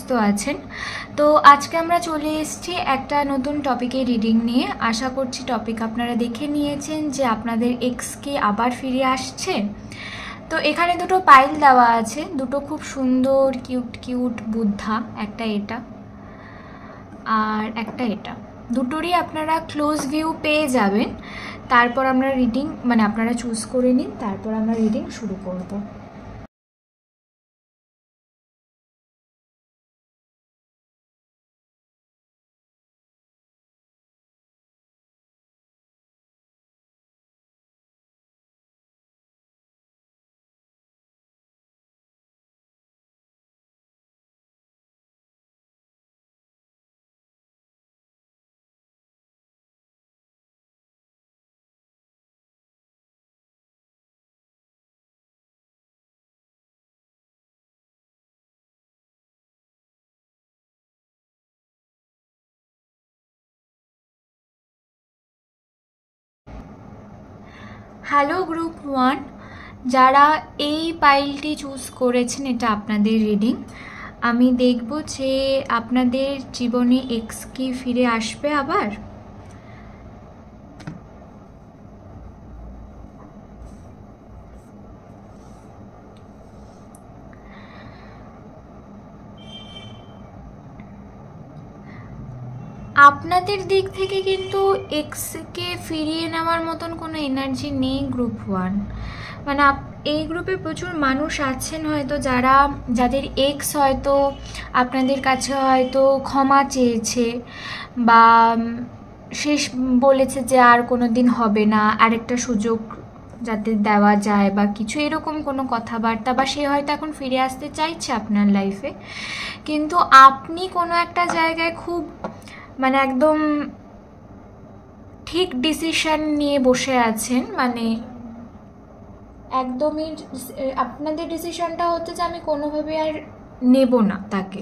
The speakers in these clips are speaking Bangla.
সুস্থ আছেন। তো আজকে আমরা চলে এসেছি একটা নতুন টপিকে রিডিং নিয়ে। আশা করছি টপিক আপনারা দেখে নিয়েছেন যে আপনাদের এক্স কি আবার ফিরে আসছে। তো এখানে দুটো পাইল দেওয়া আছে, দুটো খুব সুন্দর কিউট কিউট বুদ্ধা, একটা এটা আর একটা এটা, দুটোরই আপনারা ক্লোজ ভিউ পেয়ে যাবেন। তারপর আমরা রিডিং আপনারা চুজ করে নিন, তারপর আমরা রিডিং শুরু করব। হ্যালো গ্রুপ 1, যারা এই পাইলটি চুজ করেছেন, এটা আপনাদের রিডিং। আমি দেখব যে আপনাদের জীবনে এক্স কি ফিরে আসবে আবার। আপনাদের দিক থেকে কিন্তু এক্সকে ফিরিয়ে নেওয়ার মতন কোনো এনার্জি নেই গ্রুপ 1। এই গ্রুপে প্রচুর মানুষ আছেন হয়তো যাদের এক্স হয়তো আপনাদের কাছে হয়তো ক্ষমা চেয়েছে বা শেষ বলেছে যে আর কোনো দিন হবে না, আরেকটা সুযোগ যাতে দেওয়া যায় বা কিছু এরকম কোনো কথাবার্তা, বা সে হয়তো এখন ফিরে আসতে চাইছে আপনার লাইফে। কিন্তু আপনি কোনো একটা জায়গায় খুব একদম ঠিক ডিসিশন নিয়ে বসে আছেন। একদমই আপনাদের ডিসিশনটা হচ্ছে যে আমি কোনোভাবে আর নেব না তাকে,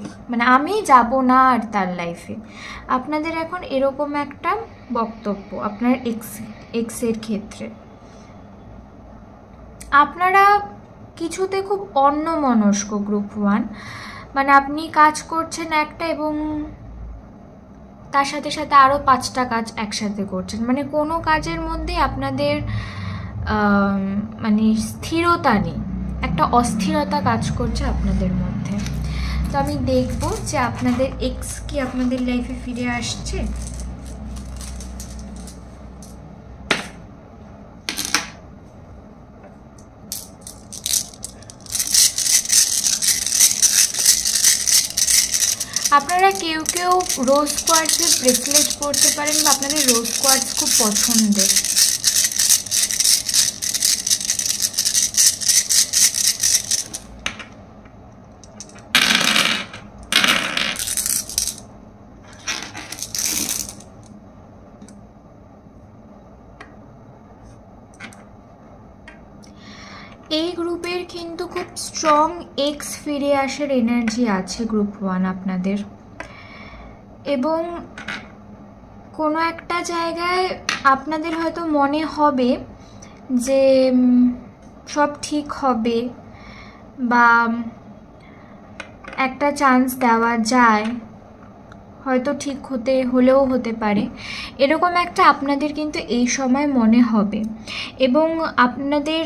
আমি যাব না আর তার লাইফে। আপনাদের এখন এরকম একটা বক্তব্য আপনার এক্সের ক্ষেত্রে। আপনারা কিছুতে খুব অন্যমনস্ক গ্রুপ 1, আপনি কাজ করছেন একটা এবং তার সাথে সাথে আরও 5টা কাজ একসাথে করছেন। কোনো কাজের মধ্যে আপনাদের স্থিরতা নেই, একটা অস্থিরতা কাজ করছে আপনাদের মধ্যে। তো আমি দেখব যে আপনাদের এক্স কি আপনাদের লাইফে ফিরে আসছে। আপনারা কেউ কেউ রোজ কোয়ার্টসের ব্রেসলেট পরতে পারেন বা আপনাদের রোজ কোয়ার্টস খুব পছন্দের। এই গ্রুপের কিন্তু খুব স্ট্রং এক্স ফিরে আসার এনার্জি আছে গ্রুপ 1 আপনাদের, এবং কোনো একটা জায়গায় আপনাদের হয়তো মনে হবে যে সব ঠিক হবে বা একটা চান্স দেওয়া যায়, হয়তো ঠিক হলেও হতে পারে, এরকম একটা আপনাদের কিন্তু এই সময় মনে হবে। এবং আপনাদের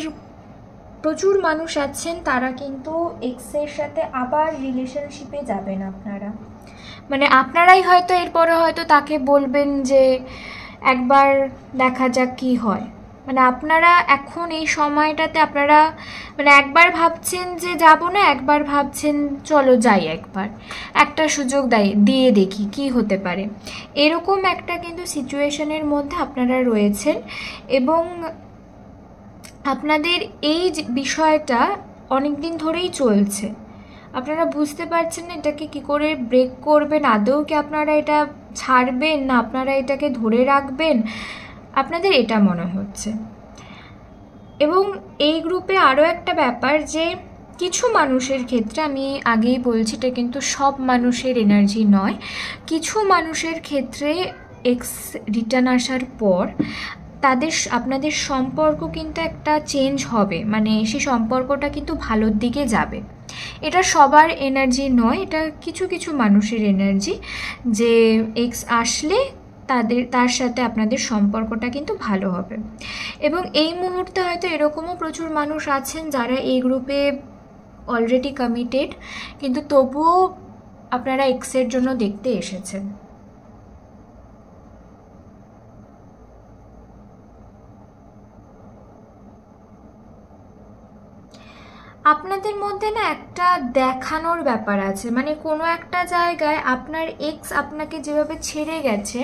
প্রচুর মানুষ আছেন তারা কিন্তু এক্সের সাথে আবার রিলেশনশিপে যাবেন আপনারা। আপনারাই হয়তো এরপরে হয়তো তাকে বলবেন যে একবার দেখা যাক কি হয়। আপনারা এখন এই সময়টাতে আপনারা একবার ভাবছেন যে যাব না, একবার ভাবছেন চলো যাই, একবার একটা সুযোগ দিয়ে দেখি কি হতে পারে। এরকম একটা কিন্তু সিচুয়েশনের মধ্যে আপনারা রয়েছেন এবং আপনাদের এই বিষয়টা অনেক দিন ধরেই চলছে। আপনারা বুঝতে পারছেন না এটাকে কি করে ব্রেক করবেন, আদৌ কি আপনারা এটা ছাড়বেন না আপনারা এটাকে ধরে রাখবেন, আপনাদের এটা মনে হচ্ছে। এবং এই গ্রুপে আরও একটা ব্যাপার যে কিছু মানুষের ক্ষেত্রে, আমি আগেই বলছি এটা কিন্তু সব মানুষের এনার্জি নয়, কিছু মানুষের ক্ষেত্রে এক্স রিটার্ন আসার পর আপনাদের সম্পর্ক কিন্তু একটা চেঞ্জ হবে, মানে সেই সম্পর্কটা কিন্তু ভালোর দিকে যাবে। এটা সবার এনার্জি নয়, এটা কিছু কিছু মানুষের এনার্জি, যে এক্স আসলে তার সাথে আপনাদের সম্পর্কটা কিন্তু ভালো হবে। এবং এই মুহূর্তে হয়তো এরকমও প্রচুর মানুষ আছেন যারা এই গ্রুপে অলরেডি কমিটেড, কিন্তু তবুও আপনারা এক্সের জন্য দেখতে এসেছেন। আপনাদের মধ্যে না একটা দেখানোর ব্যাপার আছে, মানে কোনো একটা জায়গায় আপনার এক্স আপনাকে যেভাবে ছেড়ে গেছে,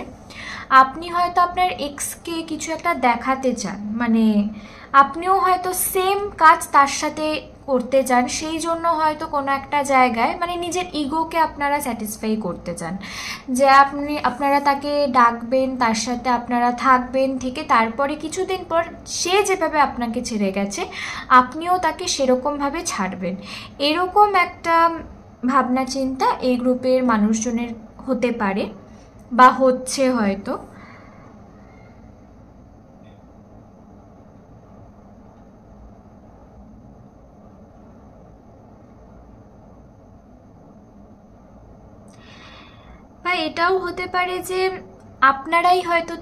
আপনি হয়তো আপনার এক্সকে কিছু একটা দেখাতে চান, মানে আপনিও হয়তো সেম কাজ তার সাথে করতে চান, সেই জন্য হয়তো কোনো একটা জায়গায় মানে নিজের ইগোকে আপনারা স্যাটিসফাই করতে চান, যে আপনারা তাকে ডাকবেন, তার সাথে আপনারা থাকবেন, থেকে তারপরে কিছুদিন পর সে যেভাবে আপনাকে ছেড়ে গেছে আপনিও তাকে সেরকমভাবে ছাড়বেন। এরকম একটা ভাবনা চিন্তা এই গ্রুপের মানুষজনের হতে পারে বা হচ্ছে হয়তো। বা এটাও হতে পারে যে আপনারাই হয়তো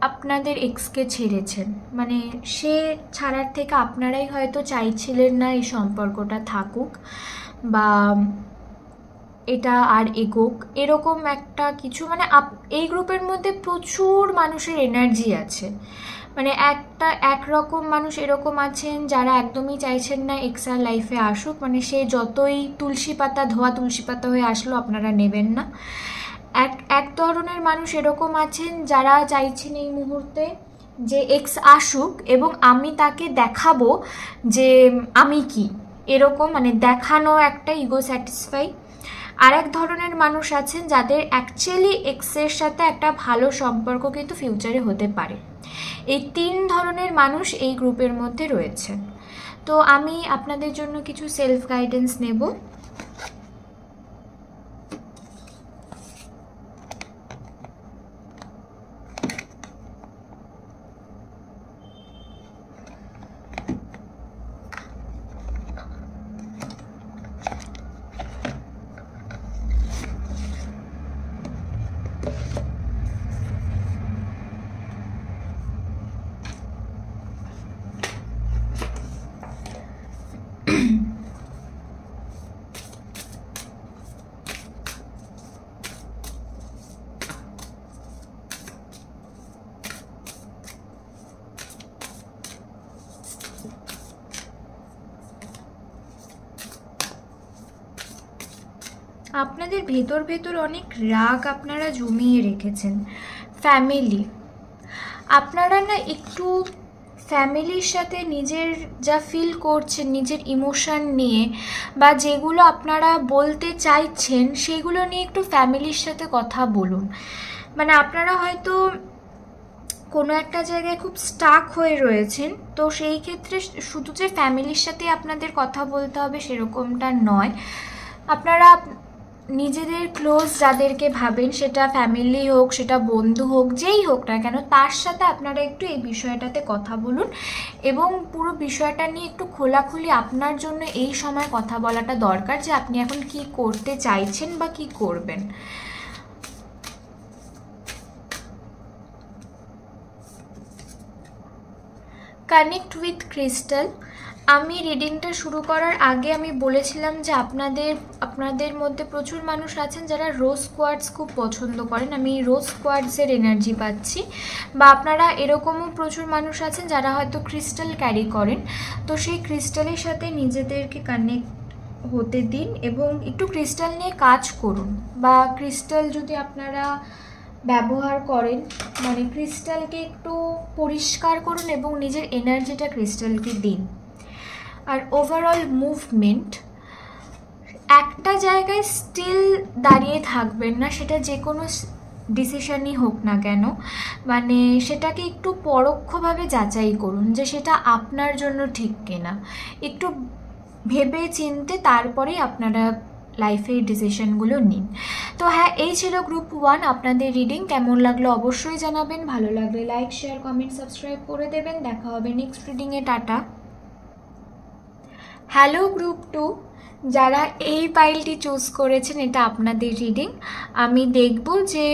আপনাদের এক্সকে ছেড়েছেন, মানে সে ছাড়ার থেকে আপনারাই হয়তো চাইছিলেন না এই সম্পর্কটা থাকুক বা এটা আর এগোক, এরকম একটা কিছু। মানে এই গ্রুপের মধ্যে প্রচুর মানুষের এনার্জি আছে, মানে একরকম মানুষ এরকম আছেন যারা একদমই চাইছেন না এক্সার লাইফে আসুক, মানে সে যতই ধোয়া তুলসী পাতা হয়ে আসলো আপনারা নেবেন না। এক ধরনের মানুষ এরকম আছেন যারা চাইছেন এই মুহূর্তে যে এক্স আসুক এবং আমি তাকে দেখাবো যে আমি কি, এরকম মানে দেখানো একটা ইগো স্যাটিসফাই। আর এক ধরনের মানুষ আছেন যাদের অ্যাকচুয়ালি এক্সের সাথে একটা ভালো সম্পর্ক কিন্তু ফিউচারে হতে পারে। এই 3 ধরনের মানুষ এই গ্রুপের মধ্যে রয়েছেন। তো আমি আপনাদের জন্য কিছু সেলফ গাইডেন্স নেব। আপনাদের ভেতর ভেতর অনেক রাগ আপনারা জমিয়ে রেখেছেন। ফ্যামিলি, আপনারা না একটু ফ্যামিলির সাথে নিজের যা ফিল করছেন নিজের ইমোশন নিয়ে বা যেগুলো আপনারা বলতে চাইছেন সেগুলো নিয়ে একটু ফ্যামিলির সাথে কথা বলুন। মানে আপনারা হয়তো কোনো একটা জায়গায় খুব স্টাক হয়ে রয়েছেন, তো সেই ক্ষেত্রে শুধু যে ফ্যামিলির সাথে আপনাদের কথা বলতে হবে সেরকমটা নয়। আপনারা নিজেদের ক্লোজ যাদেরকে ভাবেন, সেটা ফ্যামিলি হোক, সেটা বন্ধু হোক, যেই হোক না কেন, তার সাথে আপনারা একটু এই বিষয়টাতে কথা বলুন এবং পুরো বিষয়টা নিয়ে একটু খোলাখুলি আপনার জন্য এই সময় কথা বলাটা দরকার, যে আপনি এখন কি করতে চাইছেন বা কি করবেন। Connect with crystal. আমি রিডিংটা শুরু করার আগে আমি বলেছিলাম যে আপনাদের মধ্যে প্রচুর মানুষ আছেন যারা রোজ কোয়ার্টস খুব পছন্দ করেন। আমি রোজ কোয়ার্টসের এনার্জি পাচ্ছি, বা আপনারা এরকমও প্রচুর মানুষ আছেন যারা হয়তো ক্রিস্টাল ক্যারি করেন। তো সেই ক্রিস্টালের সাথে নিজেদেরকে কানেক্ট হতে দিন এবং একটু ক্রিস্টাল নিয়ে কাজ করুন, বা ক্রিস্টাল যদি আপনারা ব্যবহার করেন, মানে ক্রিস্টালকে একটু পরিষ্কার করুন এবং নিজের এনার্জিটা ক্রিস্টালকে দিন। আর ওভারঅল মুভমেন্ট, একটা জায়গায় স্টিল দাঁড়িয়ে থাকবেন না, সেটা যে কোনো ডিসিশনই হোক না কেন, মানে সেটাকে একটু পরোক্ষভাবে যাচাই করুন যে সেটা আপনার জন্য ঠিক কিনা। একটু ভেবে চিনতে তারপরেই আপনারা লাইফে এই ডিসিশনগুলো নিন। তো হ্যাঁ, এই ছিল গ্রুপ 1 আপনাদের রিডিং। কেমন লাগলো অবশ্যই জানাবেন, ভালো লাগলে লাইক, শেয়ার, কমেন্ট, সাবস্ক্রাইব করে দেবেন। দেখা হবে নেক্সট রিডিংয়ে। টাটা। হ্যালো গ্রুপ 2, যারা এই পাইলটি চুজ করেছেন, এটা আপনাদের রিডিং। আমি দেখব যে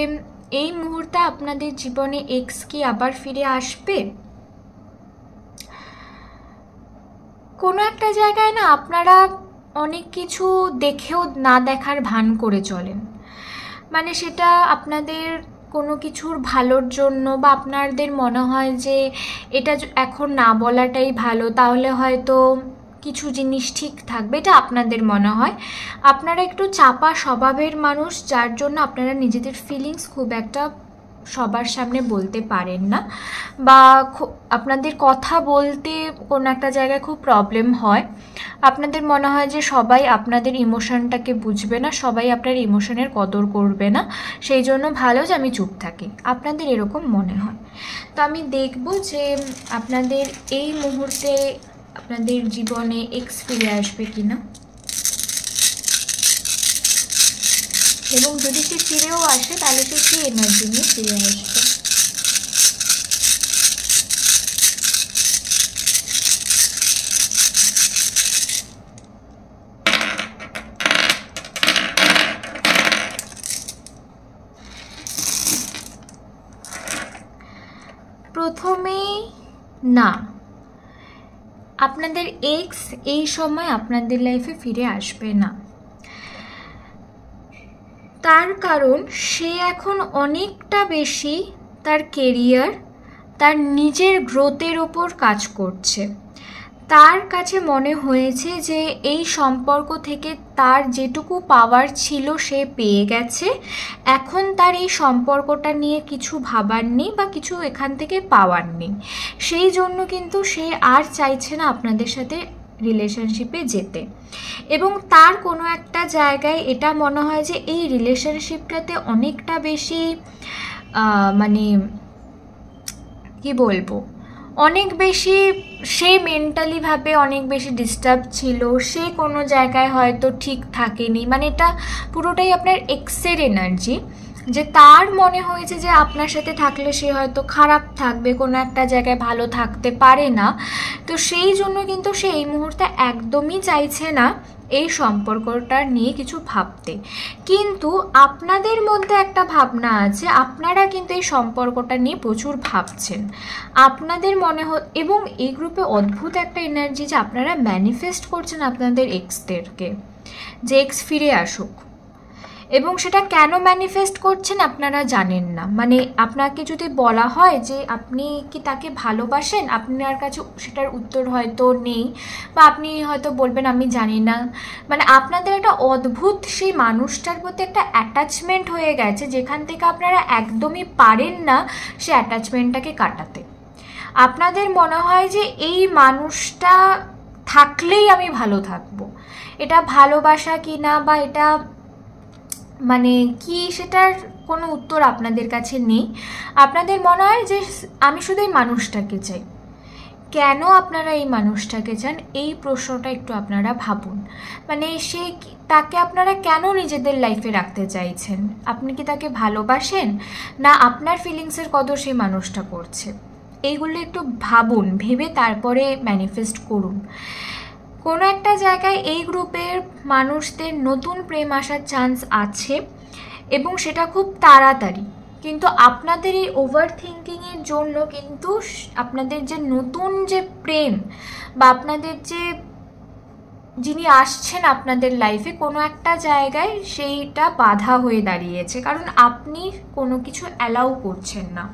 এই মুহূর্তে আপনাদের জীবনে এক্স কি আবার ফিরে আসবে। কোনো একটা জায়গায় না আপনারা অনেক কিছু দেখেও না দেখার ভান করে চলেন, মানে সেটা আপনাদের কোনো কিছুর ভালোর জন্য, বা আপনাদের মনে হয় যে এটা এখন না বলাটাই ভালো, তাহলে হয়তো কিছু জিনিস ঠিক থাকবে, এটা আপনাদের মনে হয়। আপনারা একটু চাপা স্বভাবের মানুষ, যার জন্য আপনারা নিজেদের ফিলিংস খুব একটা সবার সামনে বলতে পারেন না, বা আপনাদের কথা বলতে কোনো একটা জায়গায় খুব প্রবলেম হয়। আপনাদের মনে হয় যে সবাই আপনাদের ইমোশনটাকে বুঝবে না, সবাই আপনার ইমোশনের কদর করবে না, সেই জন্য ভালো যে আমি চুপ থাকি, আপনাদের এরকম মনে হয়। তো আমি দেখব যে আপনাদের এই মুহূর্তে আপনাদের জীবনে এক্স ফিরে আসবে কিনা, এবং যদি সে ফিরেও আসে তাহলে সে কি এনার্জি নিয়ে ফিরে আসবে। প্রথমেই না, আপনাদের এক্স এই সময় আপনাদের লাইফে ফিরে আসবে না। তার কারণ সে এখন অনেকটা বেশি তার কেরিয়ার, তার নিজের গ্রোথের ওপর কাজ করছে। তার কাছে মনে হয়েছে যে এই সম্পর্ক থেকে তার যেটুকু পাওয়ার ছিল সে পেয়ে গেছে, এখন তার এই সম্পর্কটা নিয়ে কিছু ভাবার নেই বা কিছু এখান থেকে পাওয়ার নেই। সেই জন্য কিন্তু সে আর চাইছে না আপনাদের সাথে রিলেশনশিপে যেতে, এবং তার কোনো একটা জায়গায় এটা মনে হয় যে এই রিলেশনশিপটাতে অনেকটা বেশি মানে কি বলবো, অনেক বেশি সে মেন্টালিভাবে অনেক বেশি ডিস্টার্ব ছিল, সে কোনো জায়গায় হয়তো ঠিক থাকেনি, মানে এটা পুরোটাই আপনার এক্সের এনার্জি, যে তার মনে হয়েছে যে আপনার সাথে থাকলে সে হয়তো খারাপ থাকবে, কোনো একটা জায়গায় ভালো থাকতে পারে না। তো সেই জন্য কিন্তু সে এই মুহূর্তে একদমই চাইছে না এই সম্পর্কটা নিয়ে কিছু ভাবতে। কিন্তু আপনাদের মধ্যে একটা ভাবনা আছে, আপনারা কিন্তু এই সম্পর্কটা নিয়ে প্রচুর ভাবছেন। আপনাদের মনে এবং এই গ্রুপে অদ্ভুত একটা এনার্জি যে আপনারা ম্যানিফেস্ট করছেন আপনাদের এক্সদেরকে, যে এক্স ফিরে আসুক, এবং সেটা কেন ম্যানিফেস্ট করছেন আপনারা জানেন না। মানে আপনাকে যদি বলা হয় যে আপনি কি তাকে ভালোবাসেন, আপনার কাছে সেটার উত্তর হয়তো নেই, বা আপনি হয়তো বলবেন আমি জানি না। মানে আপনাদের একটা অদ্ভুত সেই মানুষটার প্রতি একটা অ্যাটাচমেন্ট হয়ে গেছে, যেখান থেকে আপনারা একদমই পারেন না সে অ্যাটাচমেন্টটাকে কাটাতে। আপনাদের মনে হয় যে এই মানুষটা থাকলেই আমি ভালো থাকবো। এটা ভালোবাসা কি না, বা এটা মানে কি, সেটার কোনো উত্তর আপনাদের কাছে নেই। আপনাদের মনে হয় যে আমি শুধু এই মানুষটাকে চাই। কেন আপনারা এই মানুষটাকে চান, এই প্রশ্নটা একটু আপনারা ভাবুন। মানে তাকে আপনারা কেন নিজেদের লাইফে রাখতে চাইছেন? আপনি কি তাকে ভালোবাসেন, না আপনার ফিলিংসের কদর সেই মানুষটা করছে? এইগুলো একটু ভাবুন, ভেবে তারপরে ম্যানিফেস্ট করুন। কোনো একটা জায়গায় এই গ্রুপের মানুষদের নতুন প্রেম আসার চান্স আছে, এবং সেটা খুব তাড়াতাড়ি। কিন্তু আপনাদের এই ওভার থিঙ্কিংয়ের জন্য কিন্তু আপনাদের যে নতুন যে প্রেম, বা আপনাদের যে যিনি আসছেন আপনাদের লাইফে, কোনো একটা জায়গায় সেইটা বাধা হয়ে দাঁড়িয়েছে, কারণ আপনি কোনো কিছু অ্যালাউ করছেন না।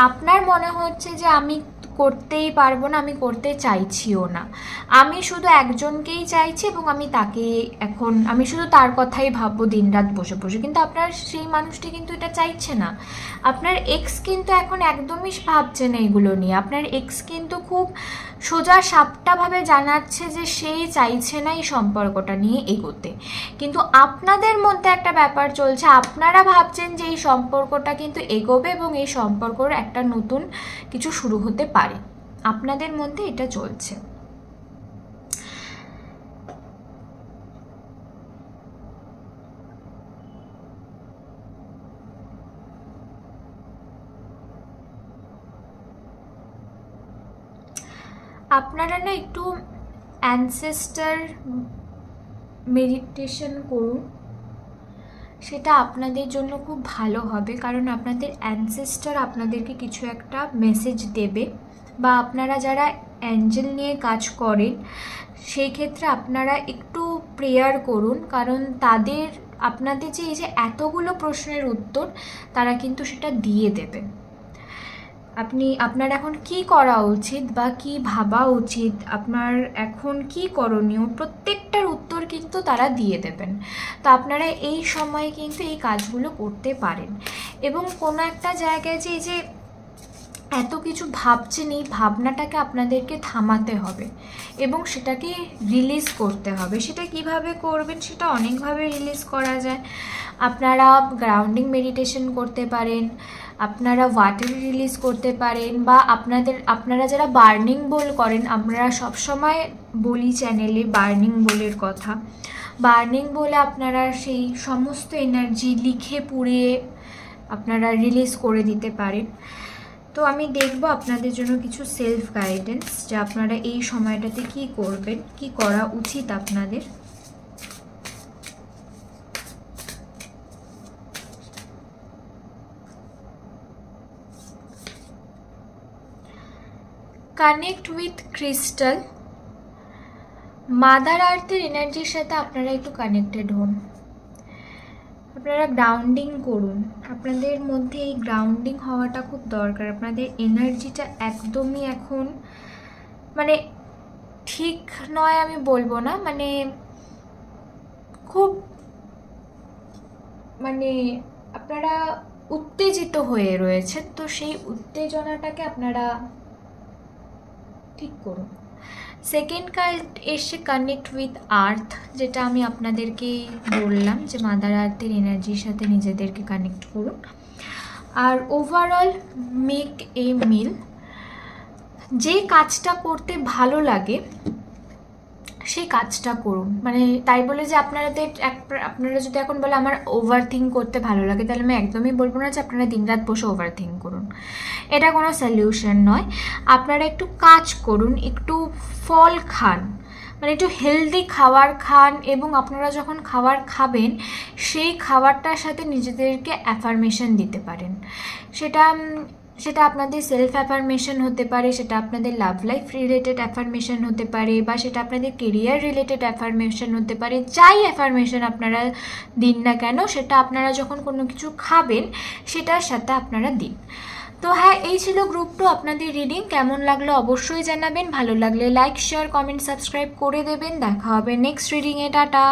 আপনার মনে হচ্ছে যে আমি করতেই পারবো না, আমি করতে চাইছিও না, আমি শুধু একজনকেই চাইছি, এবং আমি শুধু তার কথাই ভাববো দিনরাত বসে বসে। কিন্তু আপনার সেই মানুষটি কিন্তু এটা চাইছে না। আপনার এক্স কিন্তু এখন একদমই ভাবছে না এগুলো নিয়ে। আপনার এক্স কিন্তু খুব সোজা সাপটাভাবে জানাচ্ছে যে সেই চাইছে না এই সম্পর্কটা নিয়ে এগোতে। কিন্তু আপনাদের মধ্যে একটা ব্যাপার চলছে, আপনারা ভাবছেন যে এই সম্পর্কটা কিন্তু এগোবে, এবং এই সম্পর্কের একটা নতুন কিছু শুরু হতে পারে। আপনাদের মধ্যে এটা চলছে। আপনারা না একটু অ্যানসেস্টার মেডিটেশন করুন, সেটা আপনাদের জন্য খুব ভালো হবে। কারণ আপনাদের অ্যানসেস্টার আপনাদেরকে কিছু একটা মেসেজ দেবে, বা আপনারা যারা অ্যাঞ্জেল নিয়ে কাজ করেন সেই ক্ষেত্রে আপনারা একটু প্রেয়ার করুন, কারণ আপনাদের যে এই যে এতগুলো প্রশ্নের উত্তর তারা কিন্তু সেটা দিয়ে দেবে। আপনার এখন কি করা উচিত বা কি ভাবা উচিত, আপনার এখন কি করণীয়, প্রত্যেকটার উত্তর কিন্তু তারা দিয়ে দেবেন। তো আপনারা এই সময়ে কিন্তু এই কাজগুলো করতে পারেন। এবং কোনো একটা জায়গায় যে এই যে এত কিছু ভাবছেন, এই ভাবনাটাকে আপনাদেরকে থামাতে হবে এবং সেটাকে রিলিজ করতে হবে। সেটা কিভাবে করবেন, সেটা অনেকভাবে রিলিজ করা যায়। আপনারা গ্রাউন্ডিং মেডিটেশন করতে পারেন, আপনারা ওয়াটার রিলিজ করতে পারেন, বা আপনারা যারা বার্নিং বোল করেন, আমরা সবসময় বলি চ্যানেলে বার্নিং বোলের কথা। বার্নিং বোলে আপনারা সেই সমস্ত এনার্জি লিখে পুড়িয়ে আপনারা রিলিজ করে দিতে পারেন। তো আমি দেখব আপনাদের জন্য কিছু সেলফ গাইডেন্স, যে আপনারা এই সময়টাতে কি করবেন, কি করা উচিত আপনাদের। Connect with crystal. মাদার আর্থের এনার্জির সাথে আপনারা একটু কানেক্টেড হন। আপনারা গ্রাউন্ডিং করুন, আপনাদের মধ্যে এই গ্রাউন্ডিং হওয়াটা খুব দরকার। আপনাদের এনার্জিটা একদমই এখন মানে ঠিক নয় আমি বলবো না, মানে খুব মানে আপনারা উত্তেজিত হয়ে রয়েছেন। তো সেই উত্তেজনাটাকে আপনারা ঠিক করুন। সেকেন্ড কার্ড এসে কানেক্ট উইথ আর্থ, যেটা আমি আপনাদেরকে বললাম যে মাদার আর্থের এনার্জির সাথে নিজেদেরকে কানেক্ট করুন। আর ওভারঅল মেক এ মিল। যে কাজটা করতে ভালো লাগে সেই কাজটা করুন। মানে তাই বলে যে আপনারা যদি এখন বলে আমার ওভার থিঙ্ক করতে ভালো লাগে, তাহলে আমি একদমই বলবো না যে আপনারা দিনরাত বসে ওভার থিঙ্ক করুন, এটা কোনো সলিউশন নয়। আপনারা একটু কাজ করুন, একটু ফল খান, মানে একটু হেলদি খাবার খান, এবং আপনারা যখন খাবার খাবেন সেই খাবারটার সাথে নিজেদেরকে অ্যাফার্মেশন দিতে পারেন। সেটা আপনাদের সেলফ অ্যাফার্মেশন হতে পারে, সেটা আপনাদের লাভ লাইফ রিলেটেড অ্যাফার্মেশন হতে পারে, বা সেটা আপনাদের কেরিয়ার রিলেটেড অ্যাফার্মেশন হতে পারে। যাই অ্যাফার্মেশন আপনারা দিন না কেন, সেটা আপনারা যখন কোনো কিছু খাবেন সেটার সাথে আপনারা দিন। তো হ্যাঁ, এই ছিল গ্রুপ 2 আপনাদের রিডিং। কেমন লাগলো অবশ্যই জানাবেন, ভালো লাগলে লাইক শেয়ার কমেন্ট সাবস্ক্রাইব করে দেবেন। দেখা হবে নেক্সট রিডিংয়ে। টাটা।